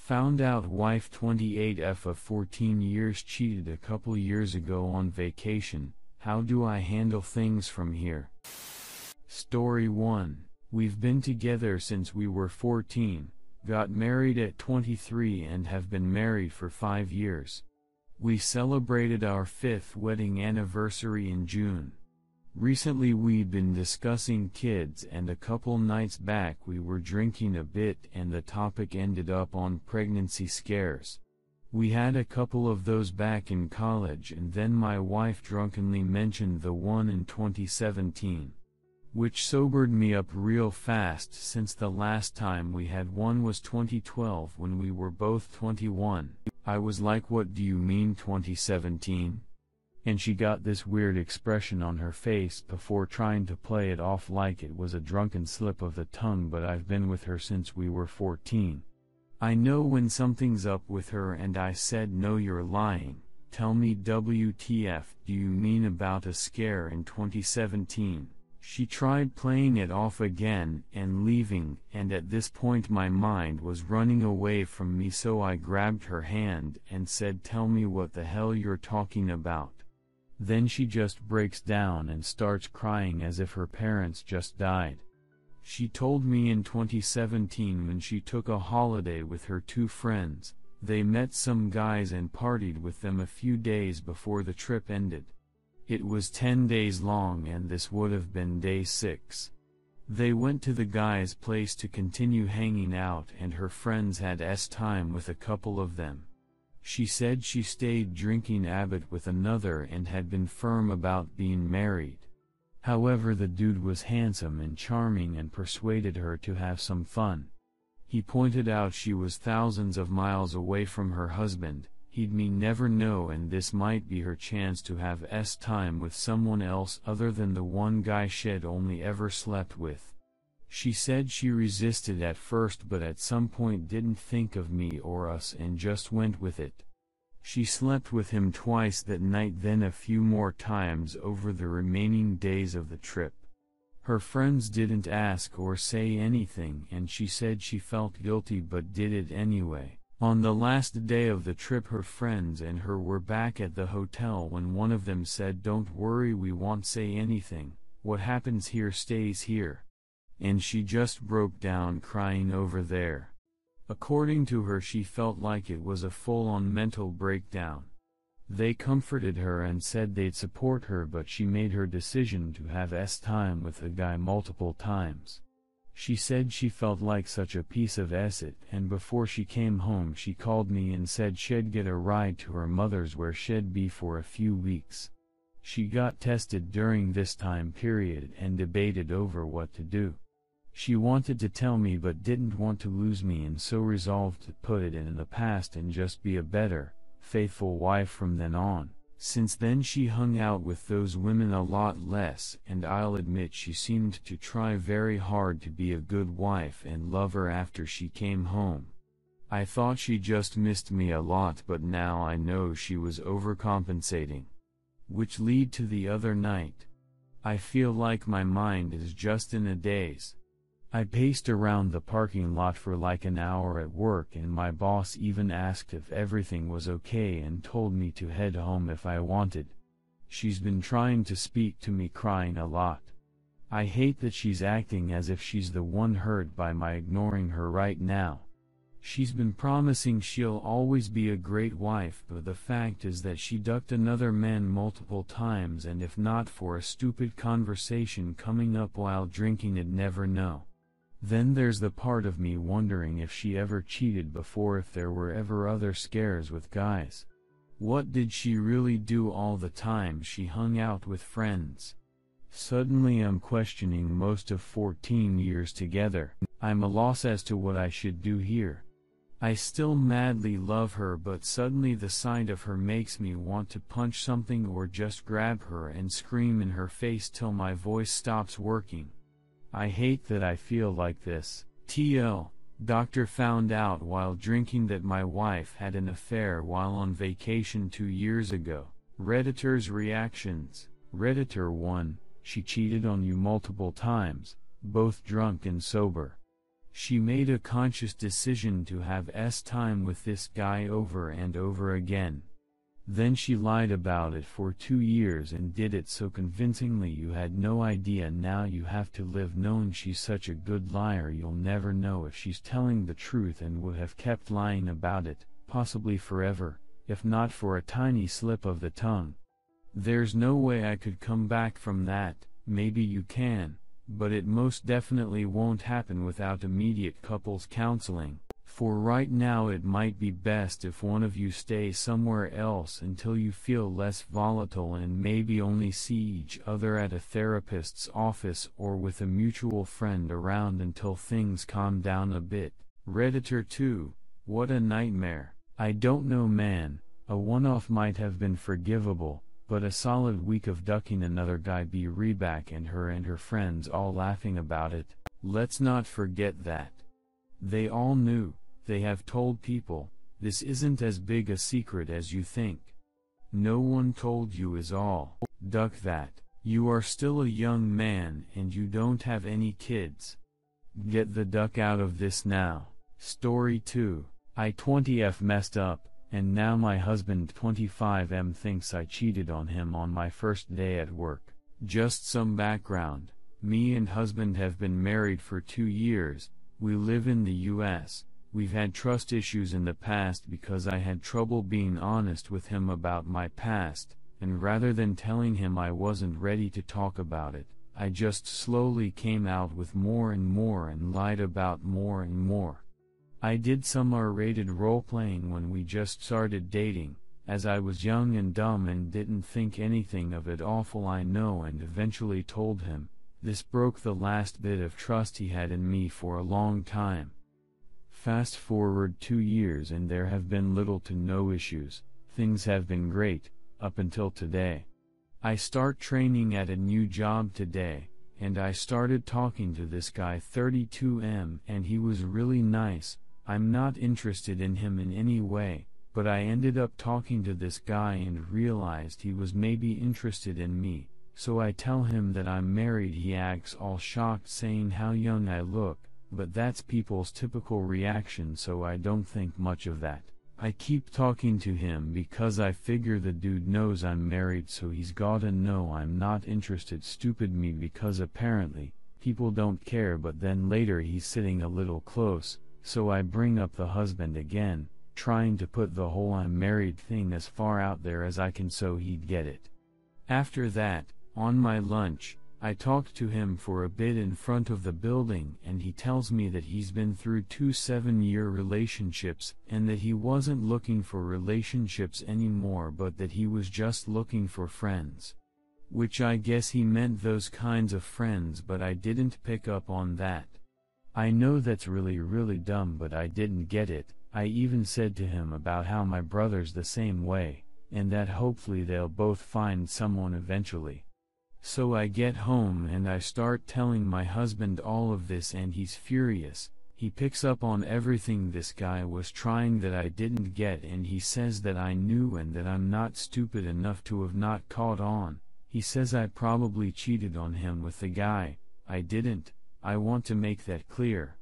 Found out wife 28F of 14 years cheated a couple years ago on vacation. How do I handle things from here? Story 1. We've been together since we were 14, got married at 23 and have been married for 5 years. We celebrated our 5th wedding anniversary in June. Recently we'd been discussing kids, and a couple nights back we were drinking a bit and the topic ended up on pregnancy scares. We had a couple of those back in college, and then my wife drunkenly mentioned the one in 2017. Which sobered me up real fast, since the last time we had one was 2012 when we were both 21. I was like, what do you mean 2017? And she got this weird expression on her face before trying to play it off like it was a drunken slip of the tongue, but I've been with her since we were 14. I know when something's up with her, and I said, no, you're lying. Tell me WTF do you mean about a scare in 2017? She tried playing it off again and leaving, and at this point my mind was running away from me, so I grabbed her hand and said, tell me what the hell you're talking about. Then she just breaks down and starts crying as if her parents just died. She told me in 2017 when she took a holiday with her 2 friends, they met some guys and partied with them a few days before the trip ended. It was 10 days long and this would have been day 6. They went to the guy's place to continue hanging out, and her friends had time with a couple of them. She said she stayed drinking Abbott with another and had been firm about being married. However, the dude was handsome and charming and persuaded her to have some fun. He pointed out she was thousands of miles away from her husband. He'd never know, and this might be her chance to have time with someone else other than the one guy she'd only ever slept with. She said she resisted at first, but at some point didn't think of me or us and just went with it. She slept with him twice that night, then a few more times over the remaining days of the trip. Her friends didn't ask or say anything, and she said she felt guilty but did it anyway. On the last day of the trip, her friends and her were back at the hotel when one of them said, don't worry, we won't say anything, what happens here stays here. And she just broke down crying over there. According to her, she felt like it was a full-on mental breakdown. They comforted her and said they'd support her, but she made her decision to have time with the guy multiple times. She said she felt like such a piece of acid, and before she came home she called me and said she'd get a ride to her mother's where she'd be for a few weeks. She got tested during this time period and debated over what to do. She wanted to tell me but didn't want to lose me, and so resolved to put it in the past and just be a better, faithful wife from then on. Since then she hung out with those women a lot less, and I'll admit she seemed to try very hard to be a good wife and lover after she came home. I thought she just missed me a lot, but now I know she was overcompensating. Which lead to the other night. I feel like my mind is just in a daze. I paced around the parking lot for like an hour at work, and my boss even asked if everything was okay and told me to head home if I wanted. She's been trying to speak to me, crying a lot. I hate that she's acting as if she's the one hurt by my ignoring her right now. She's been promising she'll always be a great wife, but the fact is that she ducked another man multiple times, and if not for a stupid conversation coming up while drinking, I'd never know. Then there's the part of me wondering if she ever cheated before, if there were ever other scares with guys. What did she really do all the time she hung out with friends? Suddenly I'm questioning most of 14 years together. I'm a loss as to what I should do here. I still madly love her, but suddenly the sight of her makes me want to punch something or just grab her and scream in her face till my voice stops working. I hate that I feel like this. TL, doctor found out while drinking that my wife had an affair while on vacation 2 years ago. Redditor's reactions. Redditor 1, she cheated on you multiple times, both drunk and sober. She made a conscious decision to have time with this guy over and over again. Then she lied about it for 2 years and did it so convincingly you had no idea. Now you have to live knowing she's such a good liar you'll never know if she's telling the truth and would have kept lying about it, possibly forever, if not for a tiny slip of the tongue. There's no way I could come back from that. Maybe you can, but it most definitely won't happen without immediate couples counseling. For right now it might be best if one of you stays somewhere else until you feel less volatile and maybe only see each other at a therapist's office or with a mutual friend around until things calm down a bit. Redditor 2, what a nightmare. I don't know, man, a one-off might have been forgivable, but a solid week of ducking another guy be reback and her friends all laughing about it. Let's not forget that they all knew. They have told people, this isn't as big a secret as you think. No one told you is all. Duck that. You are still a young man and you don't have any kids. Get the duck out of this now. Story 2. I 20F messed up, and now my husband 25M thinks I cheated on him on my first day at work. Just some background. Me and husband have been married for 2 years. We live in the US. We've had trust issues in the past because I had trouble being honest with him about my past, and rather than telling him I wasn't ready to talk about it, I just slowly came out with more and more and lied about more and more. I did some R-rated role-playing when we just started dating, as I was young and dumb and didn't think anything of it awful, I know, and eventually told him. This broke the last bit of trust he had in me for a long time. Fast forward 2 years and there have been little to no issues. Things have been great, up until today. I start training at a new job today, and I started talking to this guy 32M and he was really nice. I'm not interested in him in any way, but I ended up talking to this guy and realized he was maybe interested in me, so I tell him that I'm married. He acts all shocked saying how young I look. But that's people's typical reaction, so I don't think much of that. I keep talking to him because I figure the dude knows I'm married, so he's gotta know I'm not interested. Stupid me, because apparently, people don't care. But then later he's sitting a little close, so I bring up the husband again, trying to put the whole I'm married thing as far out there as I can so he'd get it. After that, on my lunch, I talked to him for a bit in front of the building and he tells me that he's been through 2 7-year relationships and that he wasn't looking for relationships anymore but that he was just looking for friends. Which I guess he meant those kinds of friends, but I didn't pick up on that. I know that's really dumb, but I didn't get it. I even said to him about how my brother's the same way, and that hopefully they'll both find someone eventually. So I get home and I start telling my husband all of this and he's furious. He picks up on everything this guy was trying that I didn't get, and he says that I knew and that I'm not stupid enough to have not caught on. He says I probably cheated on him with the guy. I didn't. I want to make that clear.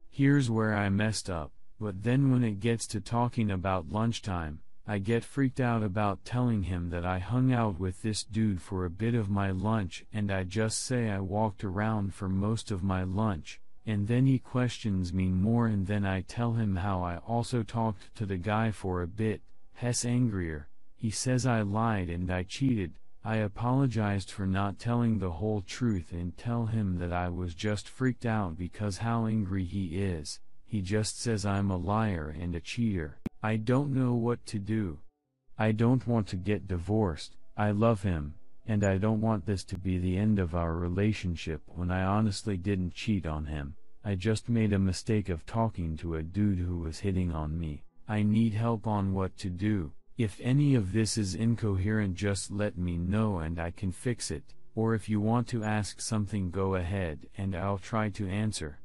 Here's where I messed up, but then when it gets to talking about lunchtime, I get freaked out about telling him that I hung out with this dude for a bit of my lunch, and I just say I walked around for most of my lunch, and then he questions me more, and then I tell him how I also talked to the guy for a bit. He's angrier. He says I lied and I cheated. I apologized for not telling the whole truth and tell him that I was just freaked out because how angry he is. He just says I'm a liar and a cheater. I don't know what to do. I don't want to get divorced. I love him, and I don't want this to be the end of our relationship when I honestly didn't cheat on him. I just made a mistake of talking to a dude who was hitting on me. I need help on what to do. If any of this is incoherent, just let me know and I can fix it, or if you want to ask something, go ahead and I'll try to answer.